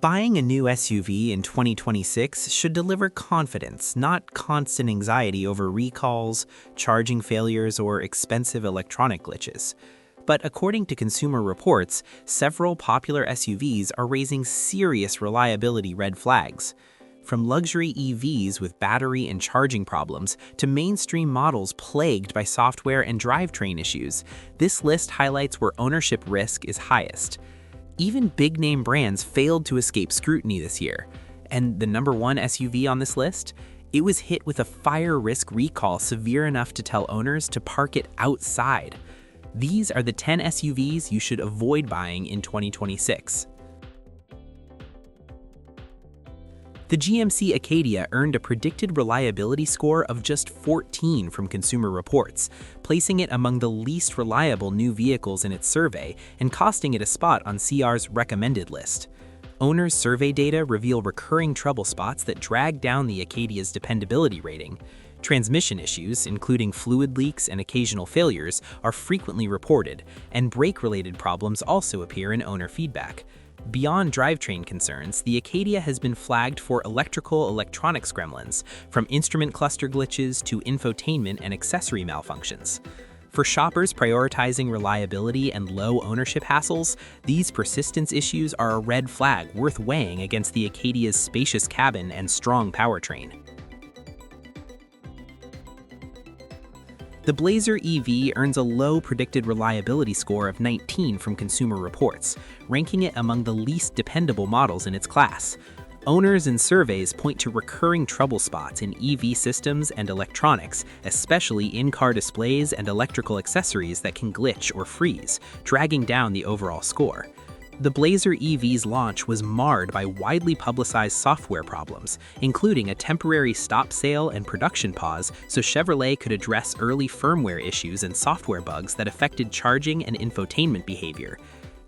Buying a new SUV in 2026 should deliver confidence, not constant anxiety over recalls, charging failures, or expensive electronic glitches. But according to Consumer Reports, several popular SUVs are raising serious reliability red flags. From luxury EVs with battery and charging problems to mainstream models plagued by software and drivetrain issues, this list highlights where ownership risk is highest. Even big-name brands failed to escape scrutiny this year. And the number one SUV on this list? It was hit with a fire risk recall severe enough to tell owners to park it outside. These are the 10 SUVs you should avoid buying in 2026. The GMC Acadia earned a predicted reliability score of just 14 from Consumer Reports, placing it among the least reliable new vehicles in its survey and costing it a spot on CR's recommended list. Owners' survey data reveal recurring trouble spots that drag down the Acadia's dependability rating. Transmission issues, including fluid leaks and occasional failures, are frequently reported, and brake-related problems also appear in owner feedback. Beyond drivetrain concerns, the Acadia has been flagged for electronics gremlins, from instrument cluster glitches to infotainment and accessory malfunctions. For shoppers prioritizing reliability and low ownership hassles, these persistence issues are a red flag worth weighing against the Acadia's spacious cabin and strong powertrain. The Blazer EV earns a low predicted reliability score of 19 from Consumer Reports, ranking it among the least dependable models in its class. Owners and surveys point to recurring trouble spots in EV systems and electronics, especially in-car displays and electrical accessories that can glitch or freeze, dragging down the overall score. The Blazer EV's launch was marred by widely publicized software problems, including a temporary stop sale and production pause so Chevrolet could address early firmware issues and software bugs that affected charging and infotainment behavior.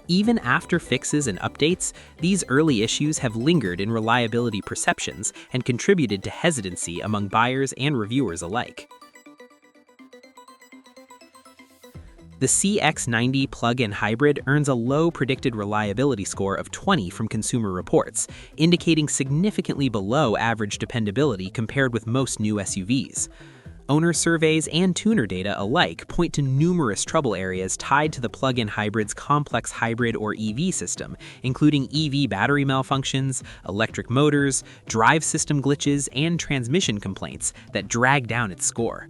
Even after fixes and updates, these early issues have lingered in reliability perceptions and contributed to hesitancy among buyers and reviewers alike. The CX-90 plug-in hybrid earns a low predicted reliability score of 20 from Consumer Reports, indicating significantly below average dependability compared with most new SUVs. Owner surveys and tuner data alike point to numerous trouble areas tied to the plug-in hybrid's complex hybrid or EV system, including EV battery malfunctions, electric motors, drive system glitches, and transmission complaints that drag down its score.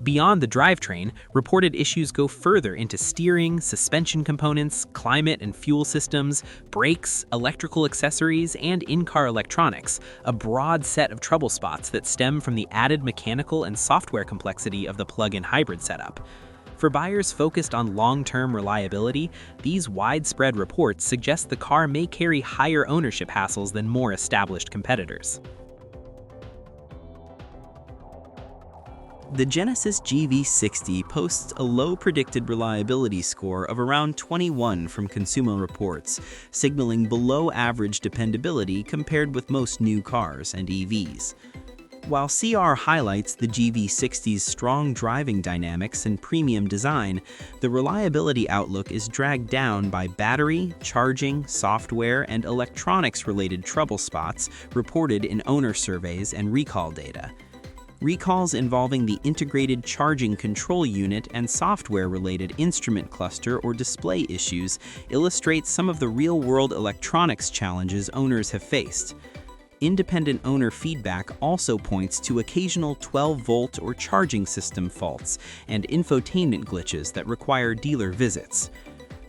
Beyond the drivetrain, reported issues go further into steering, suspension components, climate and fuel systems, brakes, electrical accessories, and in-car electronics, a broad set of trouble spots that stem from the added mechanical and software complexity of the plug-in hybrid setup. For buyers focused on long-term reliability, these widespread reports suggest the car may carry higher ownership hassles than more established competitors. The Genesis GV60 posts a low predicted reliability score of around 21 from Consumer Reports, signaling below average dependability compared with most new cars and EVs. While CR highlights the GV60's strong driving dynamics and premium design, the reliability outlook is dragged down by battery, charging, software, and electronics-related trouble spots reported in owner surveys and recall data. Recalls involving the integrated charging control unit and software-related instrument cluster or display issues illustrate some of the real-world electronics challenges owners have faced. Independent owner feedback also points to occasional 12-volt or charging system faults and infotainment glitches that require dealer visits.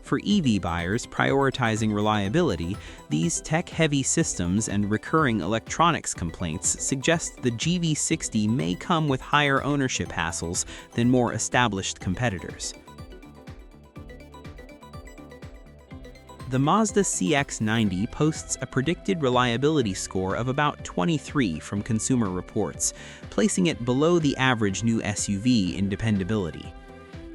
For EV buyers prioritizing reliability, these tech-heavy systems and recurring electronics complaints suggest the GV60 may come with higher ownership hassles than more established competitors. The Mazda CX-90 posts a predicted reliability score of about 23 from Consumer Reports, placing it below the average new SUV in dependability.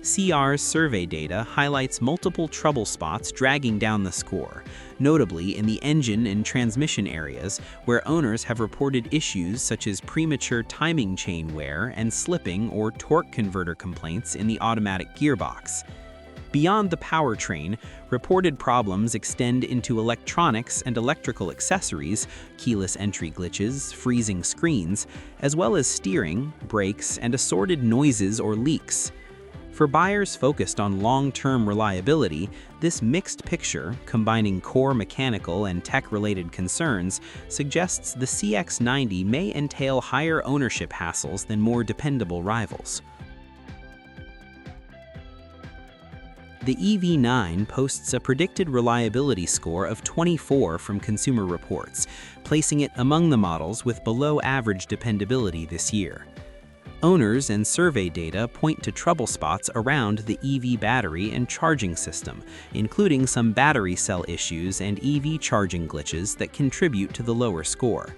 CR's survey data highlights multiple trouble spots dragging down the score, notably in the engine and transmission areas, where owners have reported issues such as premature timing chain wear and slipping or torque converter complaints in the automatic gearbox. Beyond the powertrain, reported problems extend into electronics and electrical accessories, keyless entry glitches, freezing screens, as well as steering, brakes, and assorted noises or leaks. For buyers focused on long-term reliability, this mixed picture, combining core mechanical and tech-related concerns, suggests the CX-90 may entail higher ownership hassles than more dependable rivals. The EV9 posts a predicted reliability score of 24 from Consumer Reports, placing it among the models with below-average dependability this year. Owners and survey data point to trouble spots around the EV battery and charging system, including some battery cell issues and EV charging glitches that contribute to the lower score.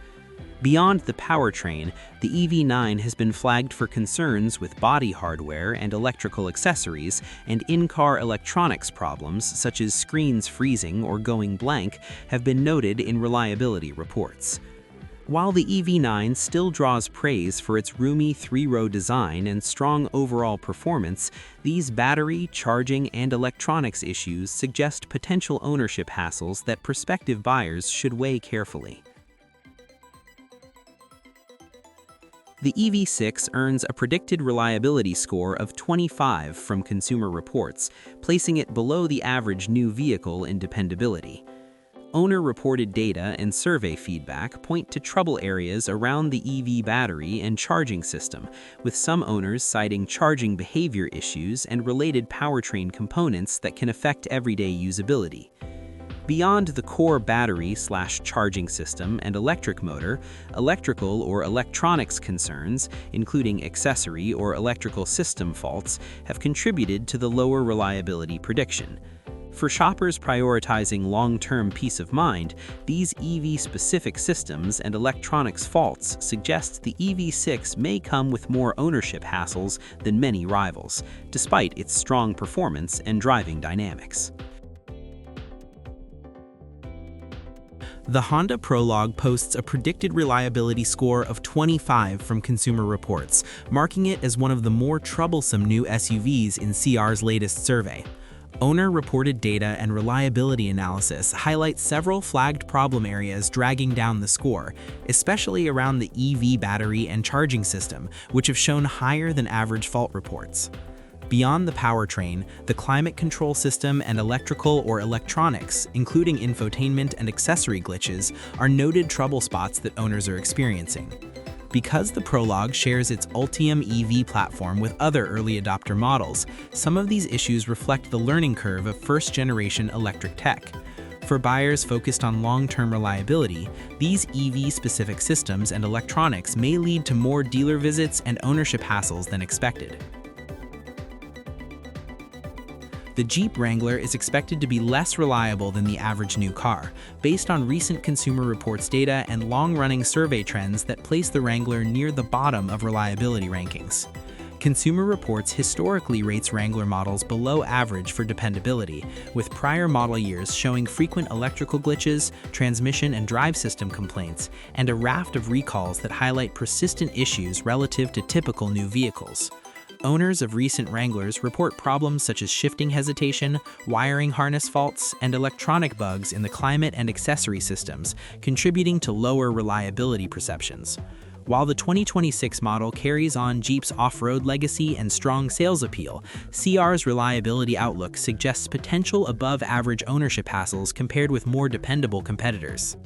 Beyond the powertrain, the EV9 has been flagged for concerns with body hardware and electrical accessories, and in-car electronics problems such as screens freezing or going blank have been noted in reliability reports. While the EV9 still draws praise for its roomy three-row design and strong overall performance, these battery, charging, and electronics issues suggest potential ownership hassles that prospective buyers should weigh carefully. The EV6 earns a predicted reliability score of 25 from Consumer Reports, placing it below the average new vehicle in dependability. Owner-reported data and survey feedback point to trouble areas around the EV battery and charging system, with some owners citing charging behavior issues and related powertrain components that can affect everyday usability. Beyond the core battery/charging system and electric motor, electrical or electronics concerns, including accessory or electrical system faults, have contributed to the lower reliability prediction. For shoppers prioritizing long-term peace of mind, these EV-specific systems and electronics faults suggest the EV6 may come with more ownership hassles than many rivals, despite its strong performance and driving dynamics. The Honda Prologue posts a predicted reliability score of 25 from Consumer Reports, marking it as one of the more troublesome new SUVs in CR's latest survey. Owner-reported data and reliability analysis highlight several flagged problem areas dragging down the score, especially around the EV battery and charging system, which have shown higher than average fault reports. Beyond the powertrain, the climate control system and electrical or electronics, including infotainment and accessory glitches, are noted trouble spots that owners are experiencing. Because the Prologue shares its Ultium EV platform with other early adopter models, some of these issues reflect the learning curve of first-generation electric tech. For buyers focused on long-term reliability, these EV-specific systems and electronics may lead to more dealer visits and ownership hassles than expected. The Jeep Wrangler is expected to be less reliable than the average new car, based on recent Consumer Reports data and long-running survey trends that place the Wrangler near the bottom of reliability rankings. Consumer Reports historically rates Wrangler models below average for dependability, with prior model years showing frequent electrical glitches, transmission and drive system complaints, and a raft of recalls that highlight persistent issues relative to typical new vehicles. Owners of recent Wranglers report problems such as shifting hesitation, wiring harness faults, and electronic bugs in the climate and accessory systems, contributing to lower reliability perceptions. While the 2026 model carries on Jeep's off-road legacy and strong sales appeal, CR's reliability outlook suggests potential above-average ownership hassles compared with more dependable competitors.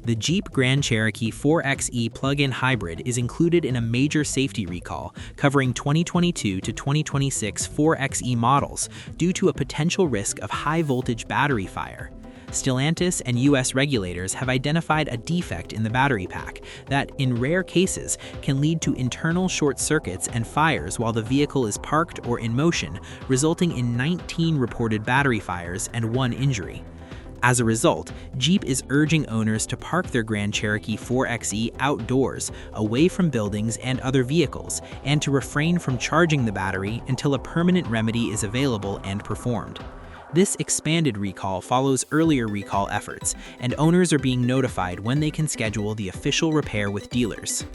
The Jeep Grand Cherokee 4xe plug-in hybrid is included in a major safety recall covering 2022 to 2026 4xe models due to a potential risk of high-voltage battery fire. Stellantis and U.S. regulators have identified a defect in the battery pack that, in rare cases, can lead to internal short circuits and fires while the vehicle is parked or in motion, resulting in 19 reported battery fires and 1 injury. As a result, Jeep is urging owners to park their Grand Cherokee 4xe outdoors, away from buildings and other vehicles, and to refrain from charging the battery until a permanent remedy is available and performed. This expanded recall follows earlier recall efforts, and owners are being notified when they can schedule the official repair with dealers.